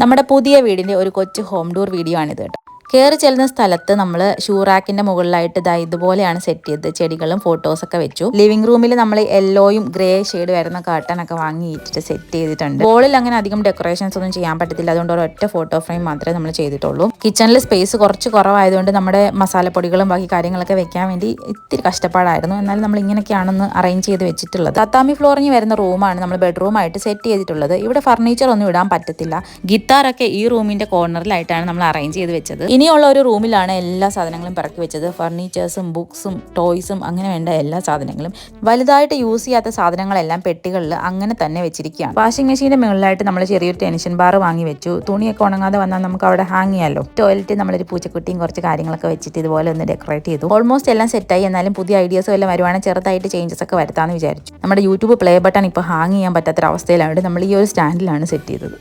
നമ്മുടെ പുതിയ വീടിൻ്റെ ഒരു കൊച്ചു ഹോം ടൂർ വീഡിയോ ആണിത് കേട്ടോ. കയറി ചെല്ലുന്ന സ്ഥലത്ത് നമ്മൾ ഷൂറാക്കിന്റെ മുകളിലായിട്ട് ഇതുപോലെയാണ് സെറ്റ് ചെയ്തത്. ചെടികളും ഫോട്ടോസൊക്കെ വെച്ചു. ലിവിംഗ് റൂമിൽ നമ്മൾ യെല്ലോയും ഗ്രേ ഷെയ്ഡ് വരുന്ന കർട്ടനൊക്കെ വാങ്ങിയിട്ട് സെറ്റ് ചെയ്തിട്ടുണ്ട്. വോളിൽ അങ്ങനെ അധികം ഡെക്കറേഷൻസ് ഒന്നും ചെയ്യാൻ പറ്റത്തില്ല, അതുകൊണ്ട് ഒരൊറ്റ ഫോട്ടോ ഫ്രെയിം മാത്രമേ നമ്മൾ ചെയ്തിട്ടുള്ളൂ. കിച്ചണിൽ സ്പേസ് കുറച്ച് കുറവായതുകൊണ്ട് നമ്മുടെ മസാലപ്പൊടികളും ബാക്കി കാര്യങ്ങളൊക്കെ വെക്കാൻ വേണ്ടി ഇത്തിരി കഷ്ടപ്പാടായിരുന്നു. എന്നാലും നമ്മൾ ഇങ്ങനെയൊക്കെയാണെന്ന് അറേഞ്ച് ചെയ്ത് വെച്ചിട്ടുള്ളത്. തത്താമി ഫ്ലോറിങ് വരുന്ന റൂമാണ് നമ്മൾ ബെഡ്റൂമായിട്ട് സെറ്റ് ചെയ്തിട്ടുള്ളത്. ഇവിടെ ഫർണിച്ചർ ഒന്നും ഇടാൻ പറ്റത്തില്ല. ഗിത്താറൊക്കെ ഈ റൂമിന്റെ കോർണറിലായിട്ടാണ് നമ്മൾ അറേഞ്ച് ചെയ്ത് വെച്ചത്. ഇനിയുള്ള ഒരു റൂമിലാണ് എല്ലാ സാധനങ്ങളും പറക്കി വെച്ചത്. ഫർണിച്ചേഴ്സും ബുക്സും ടോയ്സും അങ്ങനെ വേണ്ട എല്ലാ സാധനങ്ങളും. വലുതായിട്ട് യൂസ് ചെയ്യാത്ത സാധനങ്ങളെല്ലാം പെട്ടികളിൽ അങ്ങനെ തന്നെ വെച്ചിരിക്കുകയാണ്. വാഷിംഗ് മെഷീന്റെ മുകളിലായിട്ട് നമ്മൾ ചെറിയൊരു ടെൻഷൻ ബാർ വാങ്ങി വെച്ചു. തുണിയൊക്കെ ഉണങ്ങാതെ വന്നാൽ നമുക്ക് അവിടെ ഹാങ് ചെയ്യാമല്ലോ. ടോയ്ലറ്റ് നമ്മളൊരു പൂച്ചക്കുട്ടിയും കുറച്ച് കാര്യങ്ങളൊക്കെ വെച്ചിട്ട് ഇതുപോലെ ഒന്ന് ഡെക്കറേറ്റ് ചെയ്തു. ഓൾമോസ്റ്റ് എല്ലാം സെറ്റായി. എന്നാലും പുതിയ ഐഡിയാസും എല്ലാം വരുവാണെങ്കിൽ ചെറുതായിട്ട് ചേഞ്ചസ് ഒക്കെ വരുത്താമെന്ന് വിചാരിച്ചു. നമ്മുടെ യൂട്യൂബ് പ്ലേ ബട്ടൺ ഇപ്പോൾ ഹാങ് ചെയ്യാൻ പറ്റാത്തൊരവസ്ഥയിലാണ് നമ്മൾ ഈ ഒരു സ്റ്റാൻഡിലാണ് സെറ്റ് ചെയ്തത്.